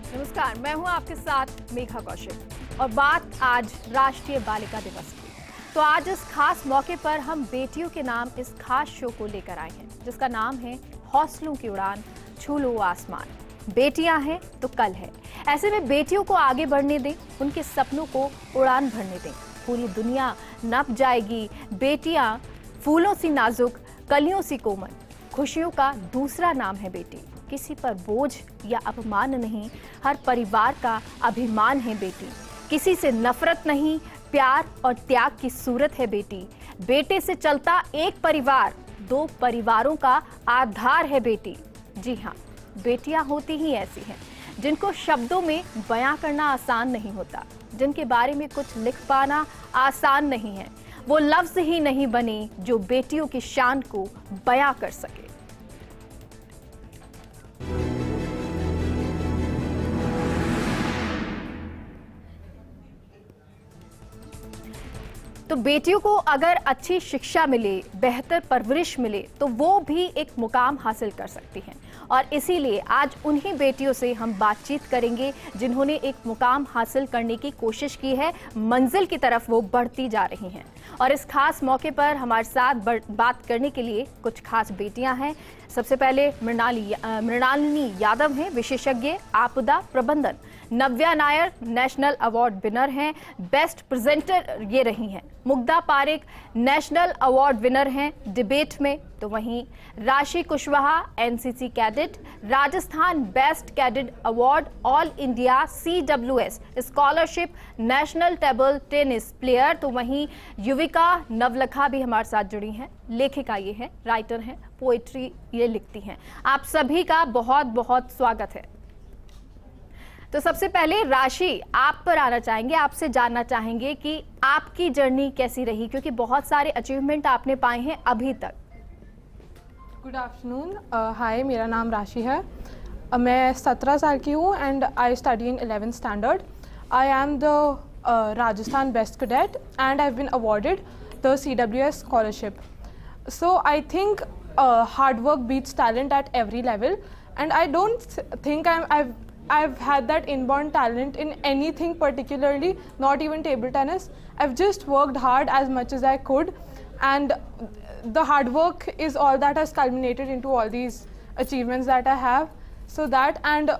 नमस्कार, मैं हूं आपके साथ मेघा कौशिक और बात आज राष्ट्रीय बालिका दिवस की। तो आज इस खास मौके पर हम बेटियों के नाम इस खास शो को लेकर आए हैं, जिसका नाम है हौसलों की उड़ान, छू लो आसमान। बेटियां हैं तो कल है। ऐसे में बेटियों को आगे बढ़ने दें, उनके सपनों को उड़ान भरने दें। पूरी दुनिया नप जाएगी। बेटियां फूलों सी नाजुक, कलियों सी कोमल। खुशियों का दूसरा नाम है बेटी। किसी पर बोझ या अपमान नहीं, हर परिवार का अभिमान है बेटी। किसी से नफरत नहीं, प्यार और त्याग की सूरत है बेटी। बेटे से चलता एक परिवार, दो परिवारों का आधार है बेटी। जी हाँ, बेटियां होती ही ऐसी हैं जिनको शब्दों में बयां करना आसान नहीं होता, जिनके बारे में कुछ लिख पाना आसान नहीं है। वो लफ्ज ही नहीं बने जो बेटियों की शान को बयां कर सके। तो बेटियों को अगर अच्छी शिक्षा मिले, बेहतर परवरिश मिले, तो वो भी एक मुकाम हासिल कर सकती हैं। और इसीलिए आज उन्हीं बेटियों से हम बातचीत करेंगे जिन्होंने एक मुकाम हासिल करने की कोशिश की है, मंजिल की तरफ वो बढ़ती जा रही हैं। और इस खास मौके पर हमारे साथ बात करने के लिए कुछ खास बेटियां हैं। सबसे पहले मृणालिनी यादव हैं, विशेषज्ञ आपदा प्रबंधन। नव्या नायर नेशनल अवार्ड विनर हैं, बेस्ट प्रेजेंटर ये रही हैं। Mugdha Parekh national award winner हैं डिबेट में। तो वहीं राशि Kushwaha NCC cadet, Rajasthan best cadet award, all India CWS scholarship, national table tennis player. तो वहीं युविका नवलखा भी हमारे साथ जुड़ी हैं, लेखिका ये हैं, राइटर हैं, पोएट्री ये लिखती हैं। आप सभी का बहुत बहुत स्वागत है। तो सबसे पहले राशि, आप पर आना चाहेंगे, आपसे जानना चाहेंगे कि आपकी जर्नी कैसी रही, क्योंकि बहुत सारे अचीवमेंट आपने पाए हैं अभी तक। गुड आफ्टरनून, हाय, मेरा नाम राशि है। मैं 17 साल की हूँ and I study in 11th standard. I am the Rajasthan best cadet and I have been awarded the CWS scholarship. So I think hard work beats talent at every level, and I don't think I've had that inborn talent in anything particularly, not even table tennis. I've just worked hard as much as I could, and the hard work is all that has culminated into all these achievements that I have. So that, and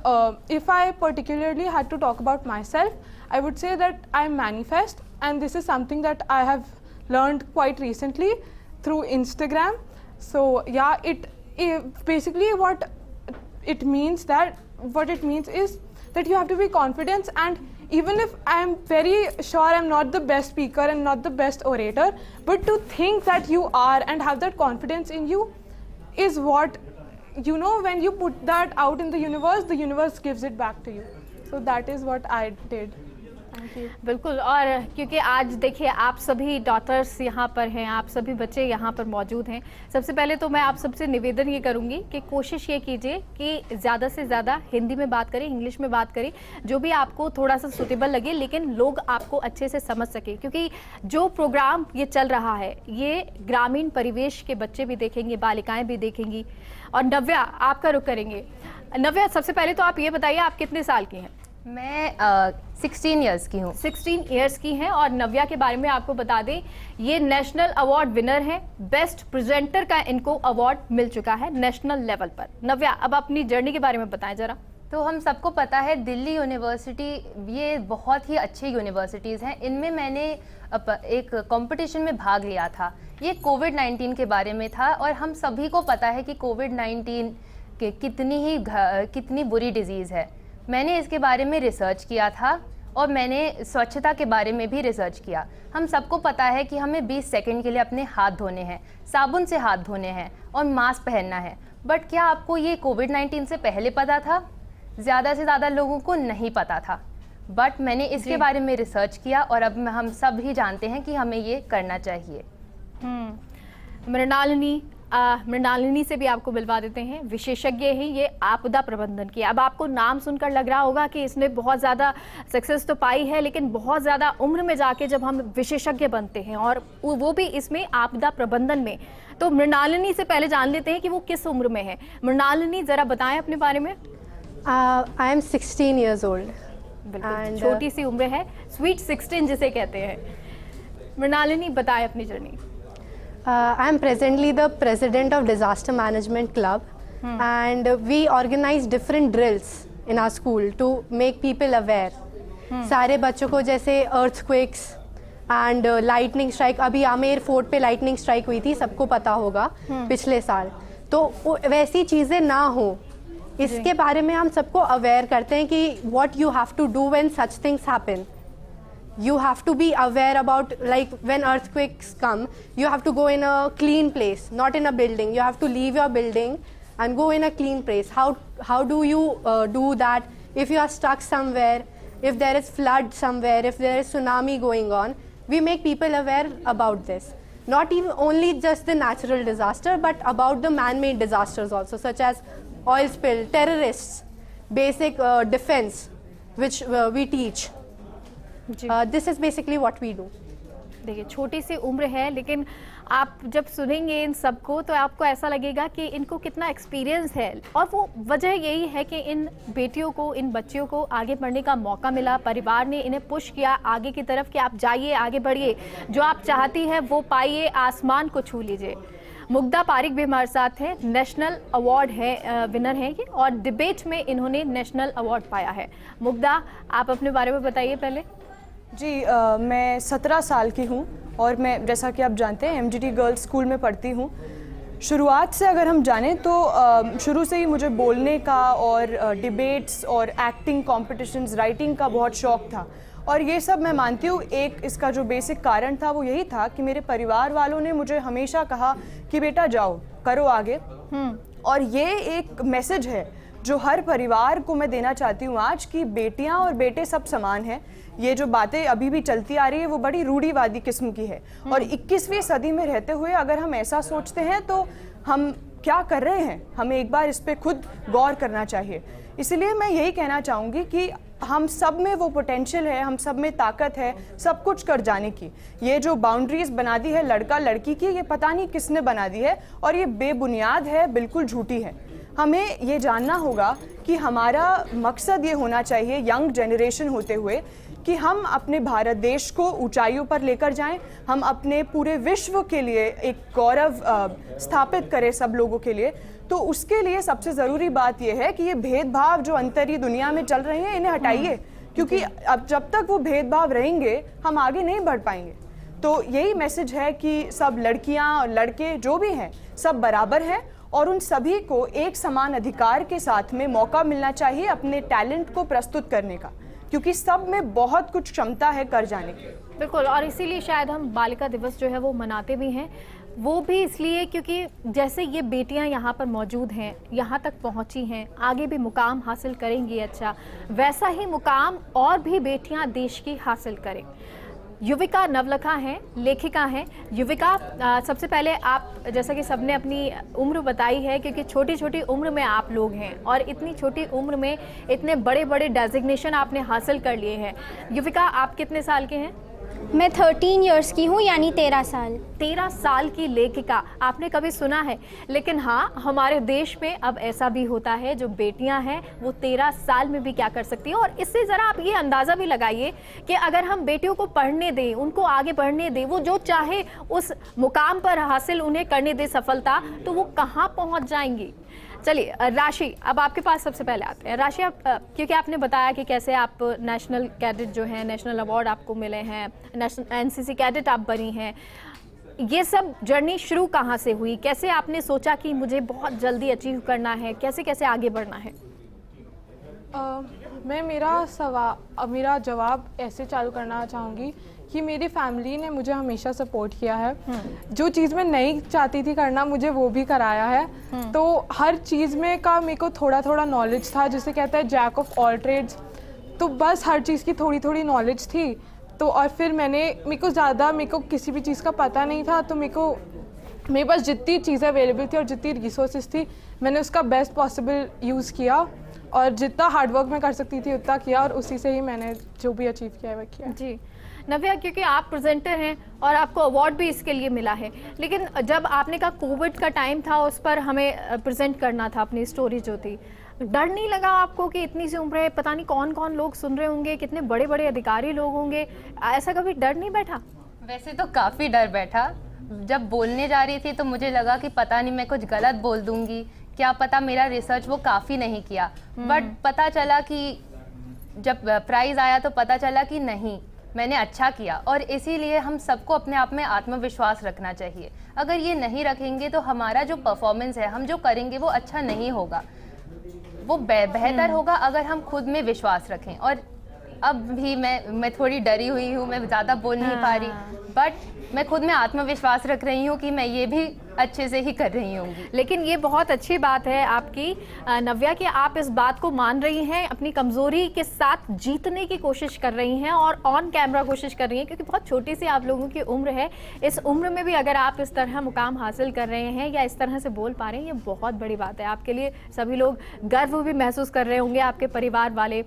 if I particularly had to talk about myself, I would say that I manifest, and this is something that I have learned quite recently through Instagram. So yeah, it basically what it means is that you have to be confident, and even if I am very sure I'm not the best speaker and not the best orator, but to think that you are and have that confidence in you is what, you know, when you put that out in the universe gives it back to you. So that is what I did. बिल्कुल। और क्योंकि आज देखिए आप सभी daughters यहाँ पर हैं, आप सभी बच्चे यहाँ पर मौजूद हैं। सबसे पहले तो मैं आप सबसे निवेदन ये करूँगी कि कोशिश ये कीजिए कि ज़्यादा से ज़्यादा हिंदी में बात करें, इंग्लिश में बात करें, जो भी आपको थोड़ा सा सुटेबल लगे, लेकिन लोग आपको अच्छे से समझ सके। क्योंकि जो प्रोग्राम ये चल रहा है, ये ग्रामीण परिवेश के बच्चे भी देखेंगे, बालिकाएँ भी देखेंगी। और नव्या, आपका रुख करेंगे। नव्या, सबसे पहले तो आप ये बताइए, आप कितने साल की हैं? मैं 16 इयर्स की हूँ। 16 इयर्स की हैं। और नव्या के बारे में आपको बता दें, ये नेशनल अवार्ड विनर हैं, बेस्ट प्रेजेंटर का इनको अवार्ड मिल चुका है नेशनल लेवल पर। नव्या, अब अपनी जर्नी के बारे में बताएं जरा। तो हम सबको पता है दिल्ली यूनिवर्सिटी, ये बहुत ही अच्छी यूनिवर्सिटीज़ हैं। इनमें मैंने एक कंपटीशन में भाग लिया था। ये कोविड-19 के बारे में था, और हम सभी को पता है कि कोविड-19 कितनी बुरी डिजीज़ है। मैंने इसके बारे में रिसर्च किया था, और मैंने स्वच्छता के बारे में भी रिसर्च किया। हम सबको पता है कि हमें 20 सेकंड के लिए अपने हाथ धोने हैं, साबुन से हाथ धोने हैं और मास्क पहनना है। बट क्या आपको ये कोविड-19 से पहले पता था? ज़्यादा से ज़्यादा लोगों को नहीं पता था। बट मैंने इसके बारे में रिसर्च किया, और अब हम सब ही जानते हैं कि हमें ये करना चाहिए। मृणालिनी से भी आपको मिलवा देते हैं, विशेषज्ञ हैं ये आपदा प्रबंधन की। अब आपको नाम सुनकर लग रहा होगा कि इसने बहुत ज़्यादा सक्सेस तो पाई है, लेकिन बहुत ज़्यादा उम्र में जाके जब हम विशेषज्ञ बनते हैं, और वो भी इसमें आपदा प्रबंधन में, तो मृणालिनी से पहले जान लेते हैं कि वो किस उम्र में है। मृणालिनी, ज़रा बताएं अपने बारे में। I am 16 years old. बिल्कुल And, छोटी सी उम्र है, स्वीट 16 जिसे कहते हैं। मृणालिनी बताएं अपनी journey. I am presently the president of Disaster Management Club, and we organize different drills in our school to make people aware. सारे बच्चों को जैसे earthquakes and lightning strike, अभी आमेर फोर्ट पे lightning strike हुई थी, सबको पता होगा पिछले साल, तो वैसी चीज़ें ना हो इसके बारे में हम सबको अवेयर करते हैं कि what you have to do when such things happen. You have to be aware about, like when earthquakes come, you have to go in a clean place, not in a building. You have to leave your building and go in a clean place. How do you do that if you are stuck somewhere, if there is flood somewhere, if there is tsunami going on? We make people aware about this. Not even only just the natural disaster, but about the man-made disasters also, such as oil spill, terrorists, basic defense, which we teach. This is basically what we do. देखिए छोटी सी उम्र है, लेकिन आप जब सुनेंगे इन सबको तो आपको ऐसा लगेगा कि इनको कितना एक्सपीरियंस है, और वो वजह यही है कि इन बेटियों को, इन बच्चियों को आगे बढ़ने का मौका मिला। परिवार ने इन्हें पुश किया आगे की तरफ कि आप जाइए, आगे बढ़िए, जो आप चाहती हैं वो पाइए, आसमान को छू लीजिए। मुग्धा पारिक भी हमारे साथ हैं, नेशनल अवार्ड है, विनर हैं ये, और डिबेट में इन्होंने नेशनल अवार्ड पाया है। मुग्धा, आप अपने बारे में बताइए पहले। जी, मैं 17 साल की हूँ और मैं, जैसा कि आप जानते हैं, MGT गर्ल्स स्कूल में पढ़ती हूँ। शुरुआत से अगर हम जानें तो शुरू से ही मुझे बोलने का और डिबेट्स और एक्टिंग कॉम्पिटिशन्स, राइटिंग का बहुत शौक़ था। और ये सब मैं मानती हूँ, एक इसका जो बेसिक कारण था वो यही था कि मेरे परिवार वालों ने मुझे हमेशा कहा कि बेटा जाओ, करो आगे। और ये एक मैसेज है जो हर परिवार को मैं देना चाहती हूँ आज, कि बेटियाँ और बेटे सब समान हैं। ये जो बातें अभी भी चलती आ रही है वो बड़ी रूढ़िवादी किस्म की है, और 21वीं सदी में रहते हुए अगर हम ऐसा सोचते हैं तो हम क्या कर रहे हैं, हमें एक बार इस पे खुद गौर करना चाहिए। इसलिए मैं यही कहना चाहूँगी कि हम सब में वो पोटेंशियल है, हम सब में ताकत है सब कुछ कर जाने की। ये जो बाउंड्रीज बना दी है लड़का लड़की की, ये पता नहीं किसने बना दी है, और ये बेबुनियाद है, बिल्कुल झूठी है। हमें ये जानना होगा कि हमारा मकसद ये होना चाहिए, यंग जनरेशन होते हुए, कि हम अपने भारत देश को ऊंचाइयों पर लेकर जाएं, हम अपने पूरे विश्व के लिए एक गौरव स्थापित करें सब लोगों के लिए। तो उसके लिए सबसे ज़रूरी बात यह है कि ये भेदभाव जो अंतरी दुनिया में चल रहे हैं इन्हें हटाइए, क्योंकि अब जब तक वो भेदभाव रहेंगे हम आगे नहीं बढ़ पाएंगे। तो यही मैसेज है कि सब लड़कियां और लड़के जो भी हैं सब बराबर हैं, और उन सभी को एक समान अधिकार के साथ में मौका मिलना चाहिए अपने टैलेंट को प्रस्तुत करने का, क्योंकि सब में बहुत कुछ क्षमता है कर जाने की। बिल्कुल, और इसीलिए शायद हम बालिका दिवस जो है वो मनाते भी हैं, वो भी इसलिए क्योंकि जैसे ये बेटियां यहाँ पर मौजूद हैं, यहाँ तक पहुँची हैं, आगे भी मुकाम हासिल करेंगी अच्छा, वैसा ही मुकाम और भी बेटियां देश की हासिल करें। युविका नवलखा हैं, लेखिका हैं। युविका, सबसे पहले आप, जैसा कि सबने अपनी उम्र बताई है, क्योंकि छोटी छोटी उम्र में आप लोग हैं और इतनी छोटी उम्र में इतने बड़े बड़े डेजिग्नेशन आपने हासिल कर लिए हैं। युविका, आप कितने साल के हैं? मैं 13 इयर्स की हूँ, यानी 13 साल। 13 साल की लेखिका, आपने कभी सुना है? लेकिन हाँ, हमारे देश में अब ऐसा भी होता है, जो बेटियां हैं वो 13 साल में भी क्या कर सकती हैं। और इससे ज़रा आप ये अंदाज़ा भी लगाइए कि अगर हम बेटियों को पढ़ने दें, उनको आगे बढ़ने दें, वो जो चाहे उस मुकाम पर हासिल उन्हें करने दें सफलता, तो वो कहाँ पहुँच जाएंगी। चलिए राशि, अब आपके पास सबसे पहले आते हैं। राशि, आप, क्योंकि आपने बताया कि कैसे आप नेशनल कैडेट जो हैं, नेशनल अवार्ड आपको मिले हैं, नेशनल NCC कैडेट आप बनी हैं, ये सब जर्नी शुरू कहाँ से हुई? कैसे आपने सोचा कि मुझे बहुत जल्दी अचीव करना है, कैसे कैसे आगे बढ़ना है? मैं मेरा जवाब ऐसे चालू करना चाहूँगी कि मेरी फैमिली ने मुझे हमेशा सपोर्ट किया है। जो चीज़ मैं नहीं चाहती थी करना, मुझे वो भी कराया है। तो हर चीज़ में का मेरे को थोड़ा थोड़ा नॉलेज था, जिसे कहता है जैक ऑफ ऑल ट्रेड्स। तो बस हर चीज़ की थोड़ी थोड़ी नॉलेज थी। तो और फिर मेरे को किसी भी चीज़ का पता नहीं था, तो मेरे पास जितनी चीज़ें अवेलेबल थी और जितनी रिसोर्सेज थी, मैंने उसका बेस्ट पॉसिबल यूज़ किया, और जितना हार्डवर्क मैं कर सकती थी उतना किया, और उसी से ही मैंने जो भी अचीव किया है वह किया। जी नव्या, क्योंकि आप प्रेजेंटर हैं और आपको अवार्ड भी इसके लिए मिला है, लेकिन जब आपने कहा कोविड का टाइम था, उस पर हमें प्रेजेंट करना था अपनी स्टोरी जो थी, डर नहीं लगा आपको कि इतनी सी उम्र है, पता नहीं कौन कौन लोग सुन रहे होंगे, कितने बड़े बड़े अधिकारी लोग होंगे, ऐसा कभी डर नहीं बैठा? वैसे तो काफ़ी डर बैठा। जब बोलने जा रही थी तो मुझे लगा कि पता नहीं मैं कुछ गलत बोल दूंगी, क्या पता मेरा रिसर्च वो काफ़ी नहीं किया। बट पता चला कि जब प्राइज़ आया तो पता चला कि नहीं, मैंने अच्छा किया। और इसीलिए हम सबको अपने आप में आत्मविश्वास रखना चाहिए। अगर ये नहीं रखेंगे तो हमारा जो परफॉर्मेंस है, हम जो करेंगे वो अच्छा नहीं होगा, वो बेहतर होगा अगर हम खुद में विश्वास रखें। और अब भी मैं थोड़ी डरी हुई हूँ, मैं ज़्यादा बोल नहीं पा रही, बट मैं खुद में आत्मविश्वास रख रही हूँ कि मैं ये भी अच्छे से ही कर रही हूँगी। लेकिन ये बहुत अच्छी बात है आपकी नव्या कि आप इस बात को मान रही हैं, अपनी कमज़ोरी के साथ जीतने की कोशिश कर रही हैं और ऑन कैमरा कोशिश कर रही हैं, क्योंकि बहुत छोटी सी आप लोगों की उम्र है। इस उम्र में भी अगर आप इस तरह मुकाम हासिल कर रहे हैं या इस तरह से बोल पा रहे हैं, ये बहुत बड़ी बात है आपके लिए। सभी लोग गर्व भी महसूस कर रहे होंगे, आपके परिवार वाले।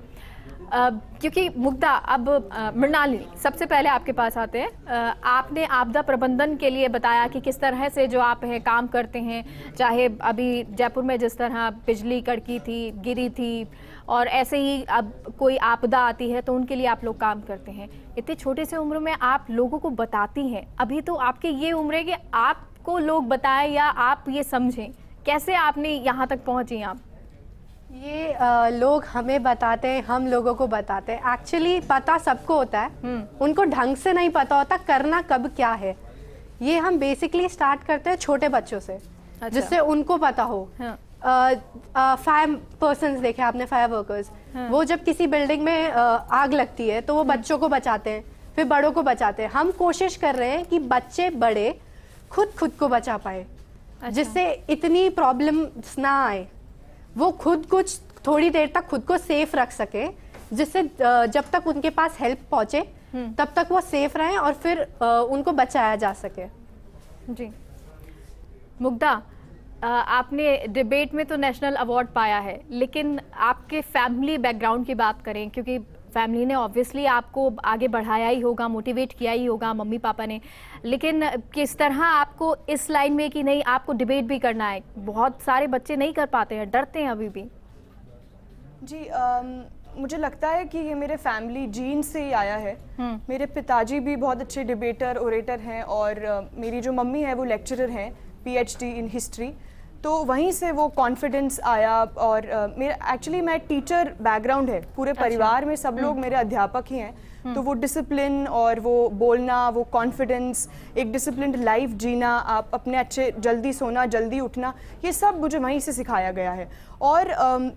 क्योंकि मुग्धा, अब मृणालिनी, सबसे पहले आपके पास आते हैं। आपने आपदा प्रबंधन के लिए बताया कि किस तरह से जो आप हैं काम करते हैं, चाहे अभी जयपुर में जिस तरह बिजली कड़की थी, गिरी थी, और ऐसे ही अब कोई आपदा आती है तो उनके लिए आप लोग काम करते हैं। इतनी छोटे से उम्र में आप लोगों को बताती हैं। अभी तो आपकी ये उम्र है कि आपको लोग बताएं या आप ये समझें, कैसे आपने यहाँ तक पहुँची आप? ये लोग हमें बताते हैं, हम लोगों को बताते हैं। एक्चुअली पता सबको होता है, उनको ढंग से नहीं पता होता करना कब क्या है। ये हम बेसिकली स्टार्ट करते हैं छोटे बच्चों से, जिससे उनको पता हो। फायर पर्सन्स देखे आपने, फायर वर्कर्स, वो जब किसी बिल्डिंग में आग लगती है तो वो बच्चों को बचाते हैं, फिर बड़ों को बचाते हैं। हम कोशिश कर रहे हैं कि बच्चे बड़े खुद को बचा पाए, जिससे इतनी प्रॉब्लम्स ना आए। वो खुद कुछ थोड़ी देर तक खुद को सेफ रख सके, जिससे जब तक उनके पास हेल्प पहुंचे तब तक वो सेफ रहें और फिर उनको बचाया जा सके। जी मुग्धा, आपने डिबेट में तो नेशनल अवार्ड पाया है, लेकिन आपके फैमिली बैकग्राउंड की बात करें, क्योंकि फैमिली ने ऑब्वियसली आपको आगे बढ़ाया ही होगा, मोटिवेट किया ही होगा, मम्मी पापा ने, लेकिन किस तरह आपको इस लाइन में कि नहीं आपको डिबेट भी करना है? बहुत सारे बच्चे नहीं कर पाते हैं, डरते हैं अभी भी। जी मुझे लगता है कि ये मेरे फैमिली जीन से ही आया है। मेरे पिताजी भी बहुत अच्छे डिबेटर, ओरेटर हैं, और मेरी जो मम्मी है वो लेक्चरर हैं, PhD इन हिस्ट्री। तो वहीं से वो कॉन्फिडेंस आया। और मेरा एक्चुअली मैं टीचर बैकग्राउंड है, पूरे परिवार में सब लोग मेरे अध्यापक ही हैं। तो वो डिसिप्लिन और वो बोलना, वो कॉन्फिडेंस, एक डिसिप्लिन्ड लाइफ जीना, आप अपने अच्छे जल्दी सोना, जल्दी उठना, ये सब मुझे वहीं से सिखाया गया है। और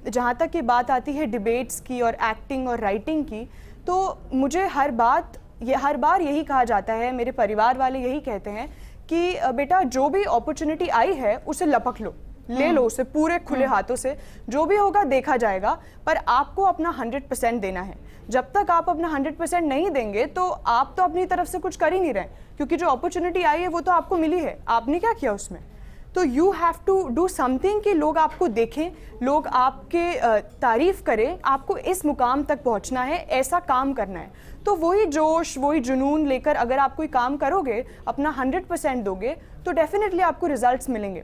जहाँ तक ये बात आती है डिबेट्स की और एक्टिंग और राइटिंग की, तो मुझे हर बार यही कहा जाता है, मेरे परिवार वाले यही कहते हैं कि बेटा जो भी अपॉर्चुनिटी आई है उसे लपक लो, ले लो उसे पूरे खुले हाथों से, जो भी होगा देखा जाएगा, पर आपको अपना 100% देना है। जब तक आप अपना 100% नहीं देंगे तो आप तो अपनी तरफ से कुछ कर ही नहीं रहे, क्योंकि जो अपॉर्चुनिटी आई है वो तो आपको मिली है, आपने क्या किया उसमें। तो you have to do something कि लोग आपको देखें, लोग आपके तारीफ करें, आपको इस मुकाम तक पहुंचना है, ऐसा काम करना है। तो वही जोश, वही जुनून लेकर अगर आप कोई काम करोगे, अपना 100% दोगे, तो डेफिनेटली आपको रिजल्ट्स मिलेंगे।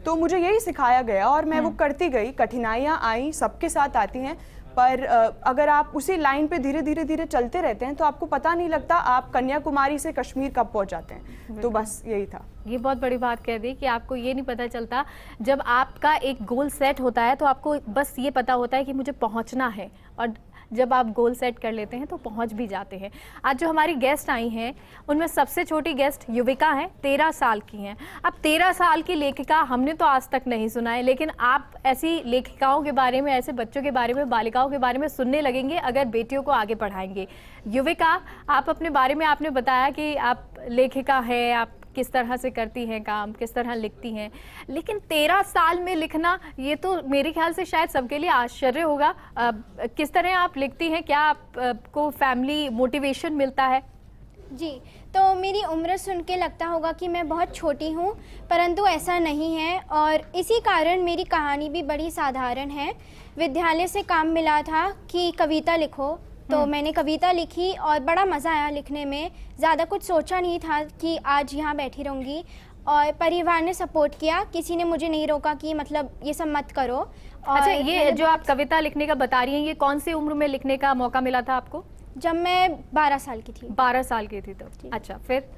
तो मुझे यही सिखाया गया और मैं वो करती गई। कठिनाइयाँ आई, सबके साथ आती हैं, पर अगर आप उसी लाइन पे धीरे धीरे चलते रहते हैं तो आपको पता नहीं लगता आप कन्याकुमारी से कश्मीर कब पहुंच जाते हैं। तो बस यही था। ये बहुत बड़ी बात कह दी कि आपको ये नहीं पता चलता, जब आपका एक गोल सेट होता है तो आपको बस ये पता होता है कि मुझे पहुंचना है, और जब आप गोल सेट कर लेते हैं तो पहुंच भी जाते हैं। आज जो हमारी गेस्ट आई हैं उनमें सबसे छोटी गेस्ट युविका हैं, 13 साल की हैं। अब 13 साल की लेखिका हमने तो आज तक नहीं सुना है, लेकिन आप ऐसी लेखिकाओं के बारे में, ऐसे बच्चों के बारे में, बालिकाओं के बारे में सुनने लगेंगे अगर बेटियों को आगे पढ़ाएंगे। युविका, आप अपने बारे में आपने बताया कि आप लेखिका हैं, आप किस तरह से करती हैं काम, किस तरह लिखती हैं, लेकिन 13 साल में लिखना, ये तो मेरे ख्याल से शायद सबके लिए आश्चर्य होगा। किस तरह आप लिखती हैं? क्या आपको फैमिली मोटिवेशन मिलता है? जी, तो मेरी उम्र सुन के लगता होगा कि मैं बहुत छोटी हूँ, परंतु ऐसा नहीं है, और इसी कारण मेरी कहानी भी बड़ी साधारण है। विद्यालय से काम मिला था कि कविता लिखो, तो मैंने कविता लिखी और बड़ा मज़ा आया लिखने में। ज़्यादा कुछ सोचा नहीं था कि आज यहाँ बैठी रहूँगी, और परिवार ने सपोर्ट किया, किसी ने मुझे नहीं रोका कि मतलब ये सब मत करो। और अच्छा, ये जो आप कविता लिखने का बता रही हैं, ये कौन सी उम्र में लिखने का मौका मिला था आपको? जब मैं 12 साल की थी। 12 साल की थी तब। अच्छा, फिर?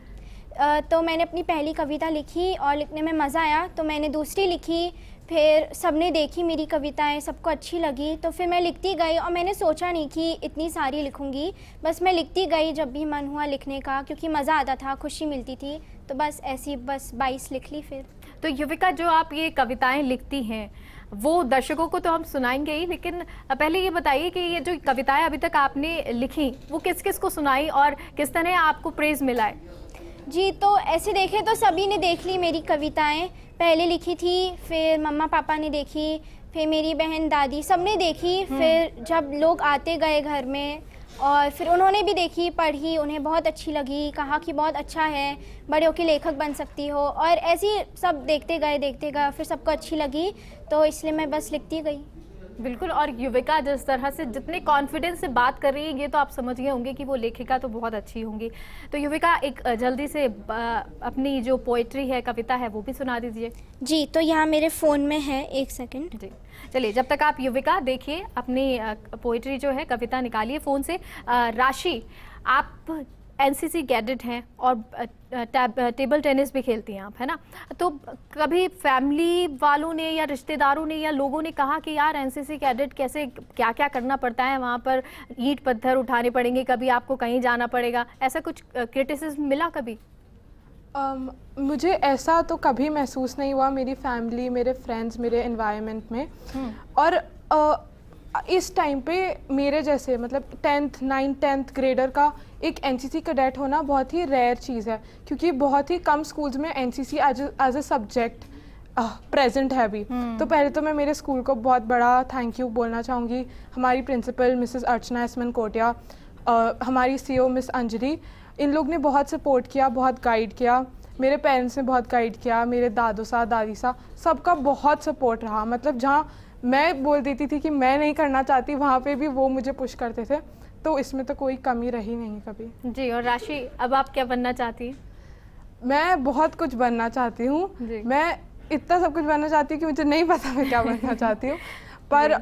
तो मैंने अपनी पहली कविता लिखी और लिखने में मज़ा आया, तो मैंने दूसरी लिखी, फिर सबने देखी मेरी कविताएं, सबको अच्छी लगी, तो फिर मैं लिखती गई और मैंने सोचा नहीं कि इतनी सारी लिखूंगी, बस मैं लिखती गई जब भी मन हुआ लिखने का, क्योंकि मज़ा आता था, खुशी मिलती थी, तो बस ऐसी बस 22 लिख ली फिर। तो युविका, जो आप ये कविताएं लिखती हैं वो दर्शकों को तो हम सुनाएंगे ही, लेकिन पहले ये बताइए कि ये जो कविताएं अभी तक आपने लिखी वो किस किस को सुनाई और किस तरह आपको प्रेज़ मिला है? जी, तो ऐसे देखें तो सभी ने देख ली मेरी कविताएं, पहले लिखी थी, फिर मम्मा पापा ने देखी, फिर मेरी बहन दादी सबने देखी, फिर जब लोग आते गए घर में और फिर उन्होंने भी देखी, पढ़ी, उन्हें बहुत अच्छी लगी, कहा कि बहुत अच्छा है, बड़े होकर लेखक बन सकती हो, और ऐसे ही सब देखते गए, फिर सबको अच्छी लगी, तो इसलिए मैं बस लिखती गई। बिल्कुल। और युविका जिस तरह से जितने कॉन्फिडेंस से बात कर रही है, ये तो आप समझ गए होंगे कि वो लेखिका तो बहुत अच्छी होंगी। तो युविका, एक जल्दी से अपनी जो पोइट्री है, कविता है, वो भी सुना दीजिए। जी, तो यहाँ मेरे फ़ोन में है, एक सेकंड। जी, चलिए, जब तक आप युविका देखिए अपनी पोइट्री जो है, कविता निकालिए फ़ोन से। राशि, आप एनसीसी कैडेट हैं और टेबल टेनिस भी खेलती हैं आप, है ना? तो कभी फैमिली वालों ने या रिश्तेदारों ने या लोगों ने कहा कि यार एनसीसी कैडेट कैसे, क्या क्या करना पड़ता है वहाँ पर, ईंट पत्थर उठाने पड़ेंगे, कभी आपको कहीं जाना पड़ेगा, ऐसा कुछ क्रिटिसिज्म मिला कभी? मुझे ऐसा तो कभी महसूस नहीं हुआ मेरी फैमिली, मेरे फ्रेंड्स, मेरे एनवायरनमेंट में। और इस टाइम पे मेरे जैसे मतलब 10th 9th 10th ग्रेडर का एक एनसीसी कैडेट होना बहुत ही रेयर चीज़ है, क्योंकि बहुत ही कम स्कूल्स में NCC as a subject present है अभी। तो पहले तो मैं मेरे स्कूल को बहुत बड़ा थैंक यू बोलना चाहूँगी, हमारी प्रिंसिपल मिसेस अर्चना एसमन कोटिया, हमारी सीईओ मिस अंजलि, इन लोग ने बहुत सपोर्ट किया, बहुत गाइड किया, मेरे पेरेंट्स ने बहुत गाइड किया, मेरे दादू सा दादी सा सबका बहुत सपोर्ट रहा। मतलब जहाँ मैं बोल देती थी कि मैं नहीं करना चाहती, वहाँ पे भी वो मुझे पुश करते थे, तो इसमें तो कोई कमी रही नहीं कभी। जी, और राशि, अब आप क्या बनना चाहती हैं? मैं बहुत कुछ बनना चाहती हूँ, मैं इतना सब कुछ बनना चाहती हूँ कि मुझे नहीं पता मैं क्या बनना चाहती हूँ। पर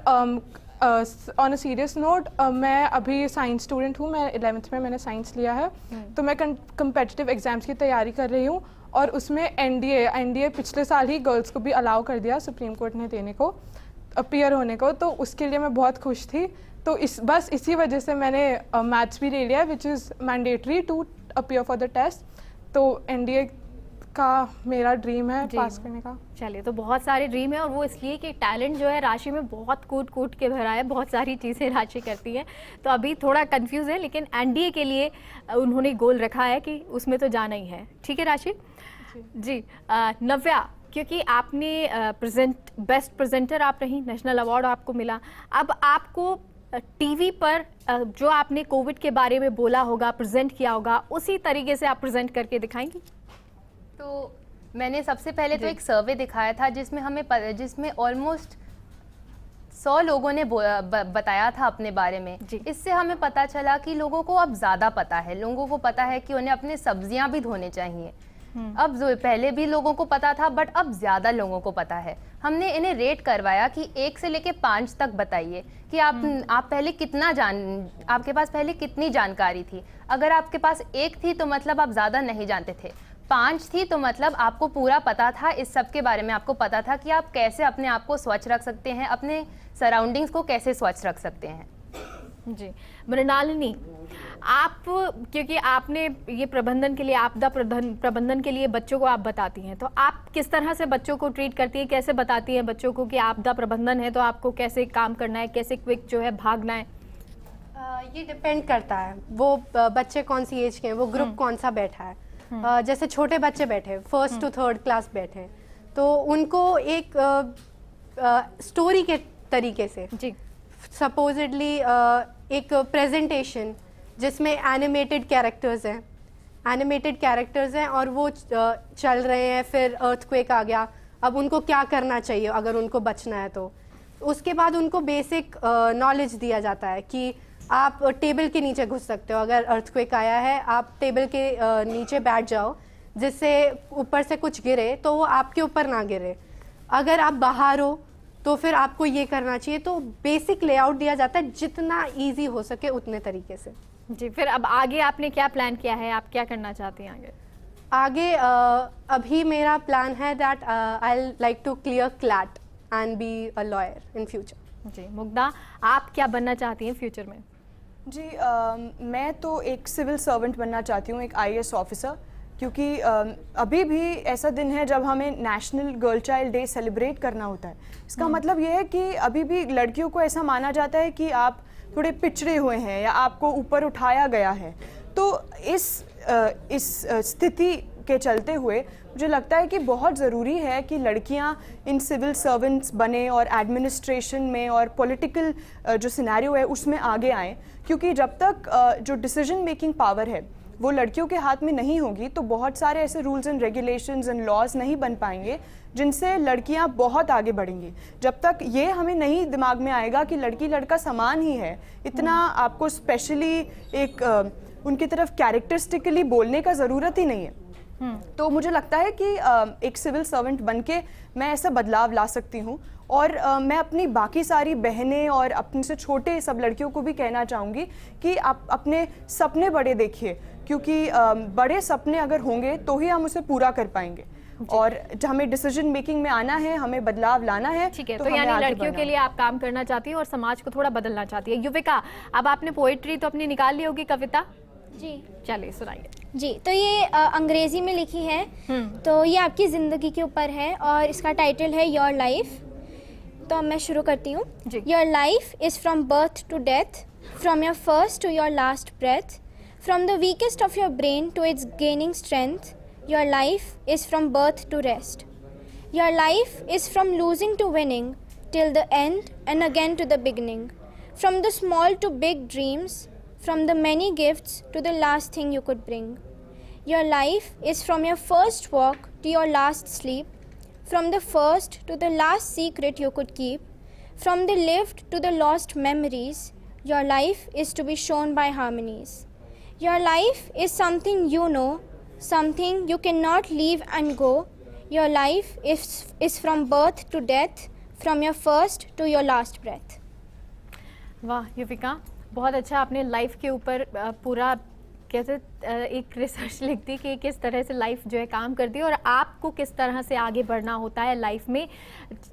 ऑन अ सीरियस नोट, मैं अभी साइंस स्टूडेंट हूँ, मैं 11th में मैंने साइंस लिया है, तो मैं कम्पिटिटिव एग्जाम्स की तैयारी कर रही हूँ, और उसमें एनडीए पिछले साल ही गर्ल्स को भी अलाउ कर दिया सुप्रीम कोर्ट ने देने को, अपीयर होने को, तो उसके लिए मैं बहुत खुश थी। तो बस इसी वजह से मैंने मैथ्स भी ले लिया, which is mandatory to appear for the test. तो एनडीए का मेरा ड्रीम है पास करने का। चलिए, तो बहुत सारे ड्रीम है, और वो इसलिए कि टैलेंट जो है राशि में बहुत कूट के भरा है, बहुत सारी चीज़ें राशि करती है, तो अभी थोड़ा कंफ्यूज है, लेकिन एनडीए के लिए उन्होंने गोल रखा है कि उसमें तो जाना ही है। ठीक है राशि जी। नव्या, क्योंकि आपने बेस्ट प्रेजेंटर आप रही, नेशनल अवार्ड आपको मिला, अब आपको टीवी पर जो आपने कोविड के बारे में बोला होगा, प्रेजेंट किया होगा, उसी तरीके से आप प्रेजेंट करके दिखाएंगी? तो मैंने सबसे पहले तो एक सर्वे दिखाया था जिसमें ऑलमोस्ट 100 लोगों ने बताया था अपने बारे में। इससे हमें पता चला कि लोगों को अब ज़्यादा पता है, लोगों को पता है कि उन्हें अपने सब्जियां भी धोने चाहिए। अब जो पहले भी लोगों को पता था, बट अब ज़्यादा लोगों को पता है। हमने इन्हें रेट करवाया कि 1 से लेके 5 तक बताइए कि आप पहले आपके पास पहले कितनी जानकारी थी। अगर आपके पास 1 थी तो मतलब आप ज़्यादा नहीं जानते थे, 5 थी तो मतलब आपको पूरा पता था, इस सब के बारे में आपको पता था कि आप कैसे अपने आप को स्वच्छ रख सकते हैं, अपने सराउंडिंग्स को कैसे स्वच्छ रख सकते हैं। जी, मृणालिनी, आप क्योंकि आपने ये प्रबंधन के लिए, आपदा प्रबंधन के लिए बच्चों को आप बताती हैं, तो आप किस तरह से बच्चों को ट्रीट करती हैं, कैसे बताती हैं बच्चों को कि आपदा प्रबंधन है तो आपको कैसे काम करना है, कैसे क्विक जो है भागना है? ये डिपेंड करता है वो बच्चे कौन सी एज के हैं, वो ग्रुप कौन सा बैठा है। जैसे छोटे बच्चे बैठे, 1st to 3rd क्लास बैठे, तो उनको एक स्टोरी के तरीके से जी, सपोजिडली एक प्रेजेंटेशन जिसमें एनिमेटेड कैरेक्टर्स हैं और वो चल रहे हैं, फिर अर्थक्वेक आ गया, अब उनको क्या करना चाहिए अगर उनको बचना है। तो उसके बाद उनको बेसिक नॉलेज दिया जाता है कि आप टेबल के नीचे घुस सकते हो, अगर अर्थक्वेक आया है आप टेबल के नीचे बैठ जाओ, जिससे ऊपर से कुछ गिरे तो वो आपके ऊपर ना गिरे। अगर आप बाहर हो तो फिर आपको ये करना चाहिए। तो बेसिक लेआउट दिया जाता है जितना इजी हो सके उतने तरीके से। जी, फिर अब आगे आपने क्या प्लान किया है, आप क्या करना चाहती हैं आगे? आगे अभी मेरा प्लान है that I like to clear CLAT and be a lawyer in future. जी, मुग्धा, आप क्या बनना चाहती हैं फ्यूचर में? जी, मैं तो एक सिविल सर्वेंट बनना चाहती हूँ, एक IAS ऑफिसर, क्योंकि अभी भी ऐसा दिन है जब हमें national girl child day celebrate करना होता है। इसका मतलब ये है कि अभी भी लड़कियों को ऐसा माना जाता है कि आप थोड़े पिछड़े हुए हैं या आपको ऊपर उठाया गया है। तो इस स्थिति के चलते हुए मुझे लगता है कि बहुत ज़रूरी है कि लड़कियां इन सिविल सर्वेंट्स बने और एडमिनिस्ट्रेशन में और पॉलिटिकल जो सिनेरियो है उसमें आगे आएँ, क्योंकि जब तक जो डिसीजन मेकिंग पावर है वो लड़कियों के हाथ में नहीं होगी तो बहुत सारे ऐसे rules and regulations and laws नहीं बन पाएंगे जिनसे लड़कियां बहुत आगे बढ़ेंगी। जब तक ये हमें नहीं दिमाग में आएगा कि लड़की लड़का समान ही है, इतना आपको स्पेशली एक उनकी तरफ कैरेक्टरिस्टिकली बोलने का ज़रूरत ही नहीं है। तो मुझे लगता है कि एक सिविल सर्वेंट बनके मैं ऐसा बदलाव ला सकती हूँ। और मैं अपनी बाकी सारी बहनें और अपने से छोटे सब लड़कियों को भी कहना चाहूँगी कि आप अपने सपने बड़े देखिए, क्योंकि बड़े सपने अगर होंगे तो ही हम उसे पूरा कर पाएंगे। और हमें डिसीजन मेकिंग में आना है, हमें बदलाव लाना है। ठीक है, तो हमें यानी आगे लड़कियों बढ़ना के लिए आप काम करना चाहती हैं और समाज को थोड़ा बदलना चाहती है। युविका, अब आपने पोएट्री तो अपनी निकाल ली होगी, कविता? जी चलिए सुनाइए। जी, तो ये अंग्रेज़ी में लिखी है, तो ये आपकी ज़िंदगी के ऊपर है और इसका टाइटल है योर लाइफ। तो अब मैं शुरू करती हूँ। जी। Your life is from birth to death, from your first to your last breath, from the weakest of your brain to its gaining strength, your life is from birth to rest, your life is from losing to winning till the end and again to the beginning, from the small to big dreams, from the many gifts to the last thing you could bring. Your life is from your first walk to your last sleep, from the first to the last secret you could keep, from the lived to the lost memories. Your life is to be shown by harmonies. Your life is something you know, something you cannot leave and go. Your life is from birth to death, from your first to your last breath. वाह युविका, बहुत अच्छा। आपने life के ऊपर पूरा कैसे एक research लिख दी कि किस तरह से लाइफ जो है काम करती है और आपको किस तरह से आगे बढ़ना होता है लाइफ में,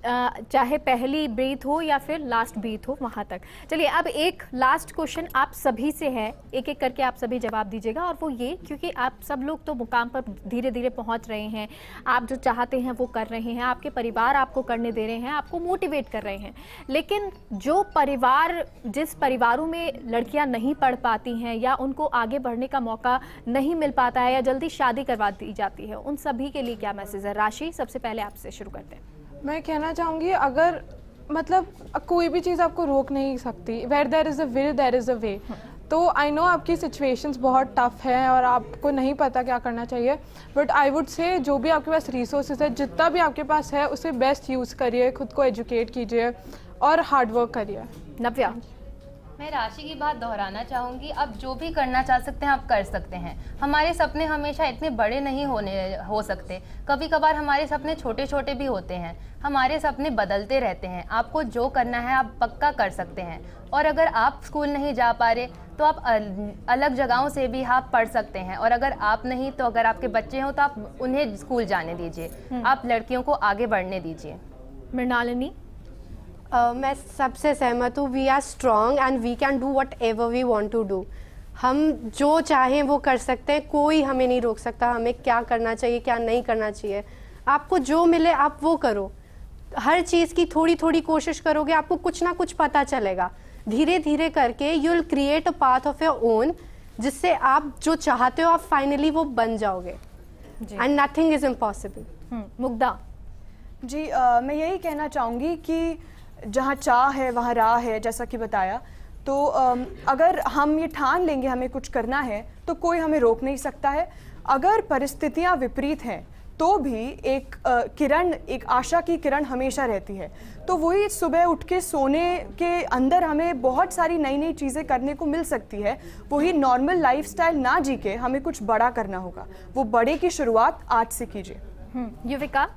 चाहे पहली ब्रीथ हो या फिर लास्ट ब्रीथ हो, वहाँ तक। चलिए, अब एक लास्ट क्वेश्चन आप सभी से है, एक एक करके आप सभी जवाब दीजिएगा। और वो ये, क्योंकि आप सब लोग तो मुकाम पर धीरे धीरे पहुँच रहे हैं, आप जो चाहते हैं वो कर रहे हैं, आपके परिवार आपको करने दे रहे हैं, आपको मोटिवेट कर रहे हैं, लेकिन जो परिवार, जिस परिवारों में लड़कियाँ नहीं पढ़ पाती हैं या उनको आगे बढ़ने का मौका नहीं मिल पाता है या जल्दी शादी करवा दी जाती है, उन सभी के लिए क्या मैसेज है? राशि, सबसे पहले आपसे शुरू करते हैं। मैं कहना चाहूँगी, अगर मतलब कोई भी चीज़ आपको रोक नहीं सकती, where there is a will there is a way. तो आई नो आपकी सिचुएशंस बहुत टफ है और आपको नहीं पता क्या करना चाहिए, बट आई वुड से जो भी आपके पास रिसोर्सेज है, जितना भी आपके पास है, उसे बेस्ट यूज़ करिए, खुद को एजुकेट कीजिए और हार्ड वर्क करिए। नव्या? मैं राशि की बात दोहराना चाहूँगी, आप जो भी करना चाह सकते हैं आप कर सकते हैं। हमारे सपने हमेशा इतने बड़े नहीं हो सकते, कभी कभार हमारे सपने छोटे छोटे भी होते हैं, हमारे सपने बदलते रहते हैं। आपको जो करना है आप पक्का कर सकते हैं। और अगर आप स्कूल नहीं जा पा रहे तो आप अलग जगहों से भी आप पढ़ सकते हैं, और अगर आप नहीं तो अगर आपके बच्चे हों तो आप उन्हें स्कूल जाने दीजिए, आप लड़कियों को आगे बढ़ने दीजिए। मृणालिनी? मैं सबसे सहमत हूँ। We are strong and we can do whatever we want to do. हम जो चाहें वो कर सकते हैं, कोई हमें नहीं रोक सकता हमें क्या करना चाहिए क्या नहीं करना चाहिए। आपको जो मिले आप वो करो, हर चीज़ की थोड़ी थोड़ी कोशिश करोगे, आपको कुछ ना कुछ पता चलेगा। धीरे धीरे करके you will create a path of your own, जिससे आप जो चाहते हो आप फाइनली वो बन जाओगे, and nothing is impossible. Mugdha? जी, मैं यही कहना चाहूँगी कि जहाँ चाह है वहाँ राह है, जैसा कि बताया। तो अगर हम ये ठान लेंगे हमें कुछ करना है तो कोई हमें रोक नहीं सकता है। अगर परिस्थितियाँ विपरीत हैं तो भी एक किरण, एक आशा की किरण हमेशा रहती है। तो वही सुबह उठ के सोने के अंदर हमें बहुत सारी नई नई चीज़ें करने को मिल सकती है। वही नॉर्मल लाइफस्टाइल ना जी के हमें कुछ बड़ा करना होगा। वो बड़े की शुरुआत आज से कीजिए। युविका?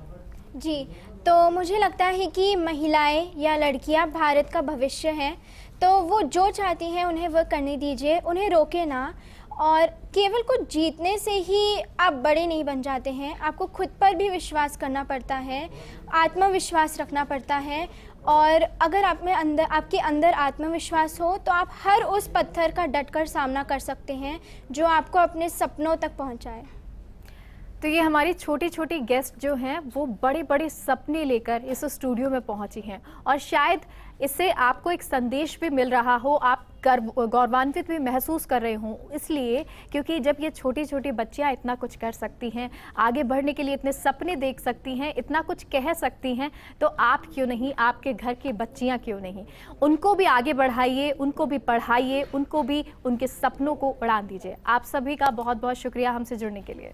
जी, तो मुझे लगता है कि महिलाएं या लड़कियां भारत का भविष्य हैं, तो वो जो चाहती हैं उन्हें वह करने दीजिए, उन्हें रोके ना। और केवल कुछ जीतने से ही आप बड़े नहीं बन जाते हैं, आपको खुद पर भी विश्वास करना पड़ता है, आत्मविश्वास रखना पड़ता है। और अगर आपके अंदर आत्मविश्वास हो तो आप हर उस पत्थर का डटकर सामना कर सकते हैं जो आपको अपने सपनों तक पहुंचाए। तो ये हमारी छोटी छोटी गेस्ट जो हैं वो बड़े बड़े सपने लेकर इस स्टूडियो में पहुंची हैं, और शायद इससे आपको एक संदेश भी मिल रहा हो, आप गौरवान्वित भी महसूस कर रहे हों, इसलिए क्योंकि जब ये छोटी छोटी बच्चियां इतना कुछ कर सकती हैं, आगे बढ़ने के लिए इतने सपने देख सकती हैं, इतना कुछ कह सकती हैं, तो आप क्यों नहीं, आपके घर की बच्चियां क्यों नहीं? उनको भी आगे बढ़ाइए, उनको भी पढ़ाइए, उनको भी उनके सपनों को उड़ान दीजिए। आप सभी का बहुत बहुत शुक्रिया हमसे जुड़ने के लिए।